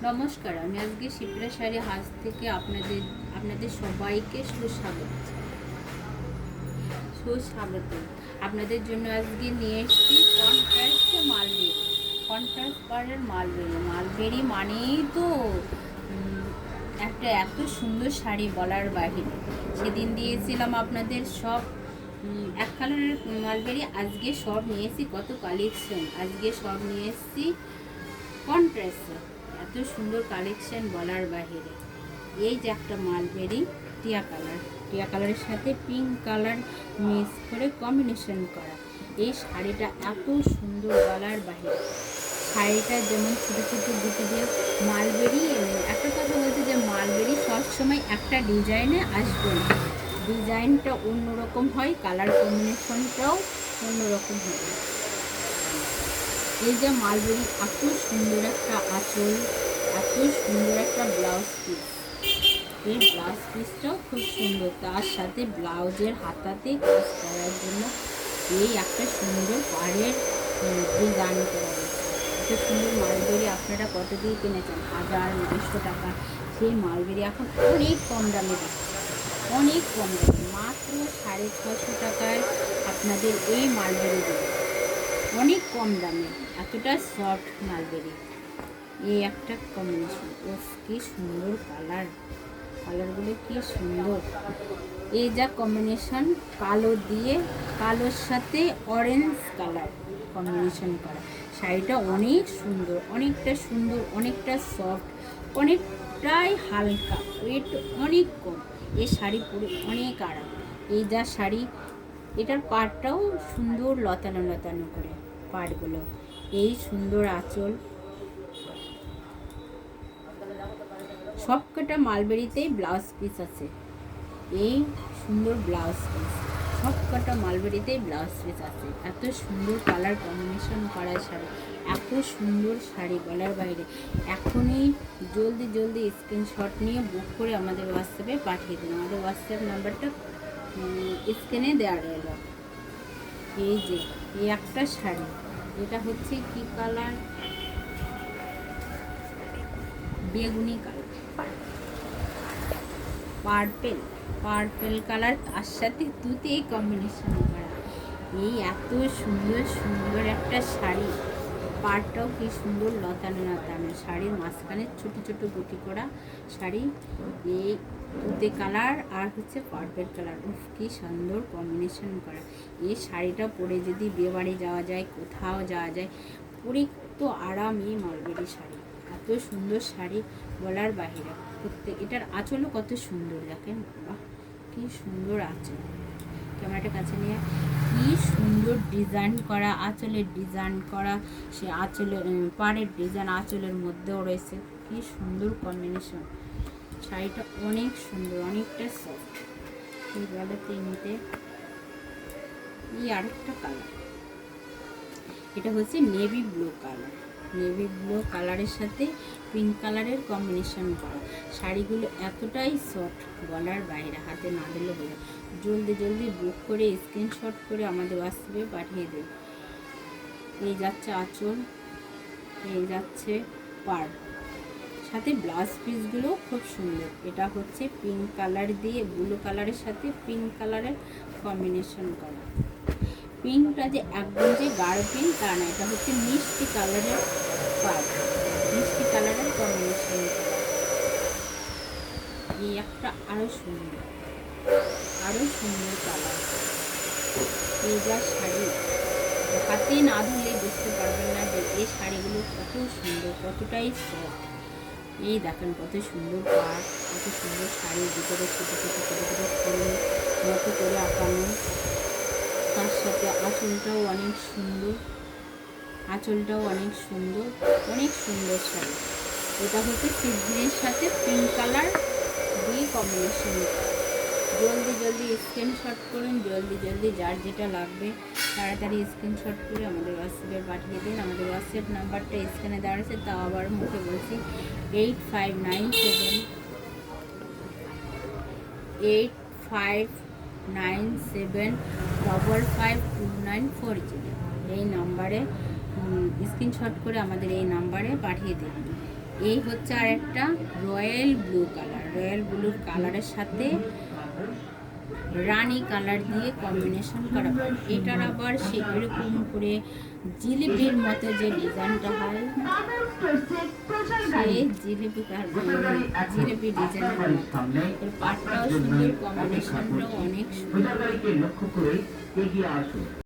নমস্কার, আমি আজকে শিপ্রা শাড়ি হাউস থেকে আপনাদের সবাইকে সুস্বাগত। আপনাদের জন্য আজকে নিয়ে এসেছি কন্ট্রাস্ট পাড়ের মালবেরি মানেই তো একটা এত সুন্দর শাড়ি বলার বাহিরে। সেদিন দিয়েছিলাম আপনাদের সব এক কালারের মালবেরি, আজকে সব নিয়ে এসেছি কত কালেকশন, আজকে সব নিয়ে এসেছি কন্ট্রাস্ট। এত সুন্দর কালেকশন বলার বাহিরে। এই যে একটা মালবেরি টিয়া কালারের সাথে পিঙ্ক কালার মিক্স করে কম্বিনেশন করা, এই শাড়িটা এত সুন্দর বলার বাহিরে। শাড়িটা যেমন ছোটো ছোটো বুটি দিয়ে মালবেরি, একটা কথা বলতে যে মালবেরি সবসময় একটা ডিজাইনে আসবে না, ডিজাইনটা অন্যরকম হয়, কালার কম্বিনেশনটাও অন্যরকম হয়। এই যে মালবেরি এত সুন্দর একটা আঁচল, এত সুন্দর একটা ব্লাউজ পিস, এই ব্লাউজ পিসটাও খুব সুন্দর, তার সাথে ব্লাউজের হাতাতে কাজ করার জন্য এই একটা সুন্দর পাড়ের ডিজাইন করা হয়েছে। এত সুন্দর মালবেরি আপনারা কত দিয়ে কিনেছেন? 1000-900 টাকা। সেই মালবেরি এখন অনেক কম দামে দিচ্ছে, অনেক কম দামে, মাত্র 650 টাকায় আপনাদের এই মালবেরি দেবে, অনেক কম দামে। এতটা সফট মালবেরি, এই একটা কম্বিনেশন। ও কি সুন্দর কালারগুলো কি সুন্দর। এই যা কম্বিনেশন, কালো দিয়ে কালোর সাথে অরেঞ্জ কালার কম্বিনেশন করা, শাড়িটা অনেক সুন্দর, অনেকটা সুন্দর, অনেকটা সফট, অনেকটাই হালকা, ওয়েট অনেক কম। এই শাড়ি পরে অনেক আরাম। এই যা শাড়ি, এটার পাড়টাও সুন্দর লতানো লতানো করে পাড়গুলো, এই সুন্দর আঁচল। সবকটা মালবেরিতেই ব্লাউজ পিস আছে, এই সুন্দর ব্লাউজ পিস, সবকটা মালবেরিতেই ব্লাউজ পিস আছে। এত সুন্দর কালার কম্বিনেশন করা শাড়ি, এত সুন্দর শাড়ি বলার বাইরে। এখনই জলদি স্ক্রিনশট নিয়ে বুক করে আমাদের হোয়াটসঅ্যাপে পাঠিয়ে দিন। আমাদের হোয়াটসঅ্যাপ নাম্বারটা স্ক্রিনে দেওয়া রইল। এই যে এই একটা শাড়ি, এটা হচ্ছে কি কালার? বেগুনি কালার, পার্পেল কালার, তার সাথে তুতে কম্বিনেশন করা, এই এত সুন্দর একটা শাড়ি। পাড়টাও কি সুন্দর লতানো লতানো, শাড়ির মাঝখানে ছোট ছোট গুটি করা শাড়ি, এই তুতে কালার আর হচ্ছে পার্পেল কালার, কি সুন্দর কম্বিনেশন করা। এই শাড়িটা পরে যদি বিয়ে বাড়ি যাওয়া যায়, কোথাও যাওয়া যায়, পরে তো আরাম। এই মালবেরি শাড়ি, এত সুন্দর শাড়ি বলার বাহিরে। এটার আঁচলও কত সুন্দর, দেখেন, বাহ কি সুন্দর আঁচল। ক্যামেরাটা কাছে নিয়ে, কি সুন্দর ডিজাইন করা, আঁচলের ডিজাইন করা, সে আঁচলের পাড়ের ডিজাইন আঁচলের মধ্যেও রয়েছে, কি সুন্দর কম্বিনেশন। শাড়িটা অনেক সুন্দর, অনেকটা সফট। এই বলে তিনটে, এই আরেকটা কালার, এটা হচ্ছে নেভি ব্লু কালারের সাথে পিঙ্ক কালারের কম্বিনেশন করা। শাড়িগুলো এতটাই সফট বলার বাইরে, হাতে না দিলে বলে। জলদি বুক করে স্ক্রিনশট করে আমাদের হোয়াটসঅ্যাপে পাঠিয়ে দেব। এই যাচ্ছে আঁচল, এই যাচ্ছে পাড়, সাথে ব্লাউজ পিসগুলো খুব সুন্দর। এটা হচ্ছে পিঙ্ক কালার দিয়ে ব্লু কালারের সাথে পিঙ্ক কালারের কম্বিনেশন করা। পিঙ্কটা যে একদম যে গাঢ় পিঙ্ক তা না, এটা হচ্ছে মিষ্টি কালারের পাড়, মিষ্টি কালারের কম্বিনেশন করা। এই একটা আরো সুন্দর কালার। এই যা শাড়ি, হাতে না ধরলে বুঝতে পারবেন না যে এই শাড়িগুলো কত সুন্দর, কতটাই সফট। এই দেখেন কত সুন্দর পাড়, কত সুন্দর শাড়ির ভিতরে ছোটো ফুলের মতো করে আঁকানো, তার সাথে আঁচলটাও অনেক সুন্দর, অনেক সুন্দর শাড়ি। এটা হচ্ছে সিগ্রিনের সাথে পিঙ্ক কালার দিয়ে কম্বিনেশন। জলদি স্ক্রিনশট করুন, জলদি যার যেটা লাগবে তাড়াতাড়ি স্ক্রিনশট করে আমাদের হোয়াটসঅ্যাপে পাঠিয়ে দিন। আমাদের হোয়াটসঅ্যাপ নাম্বারটা স্ক্রিনে দেওয়া আছে, তাও আবার মুখে বলছি, 8597552940। এই নাম্বারে স্ক্রিনশট করে আমাদের এই নাম্বারে পাঠিয়ে দিন। এই হচ্ছে আর একটা রয়্যাল ব্লু কালার, রয়্যাল ব্লুর কালারের সাথে রানী কালার দিয়ে কম্বিনেশন করা হয়। এটার আবার সেরকম করে জিলিপির মতো যে ডিজাইনটা হয়, সেই জিলিপি ডিজাইনের মতো। এর পাটটাও সুন্দর, কম্বিনেশনটাও অনেক সুন্দর।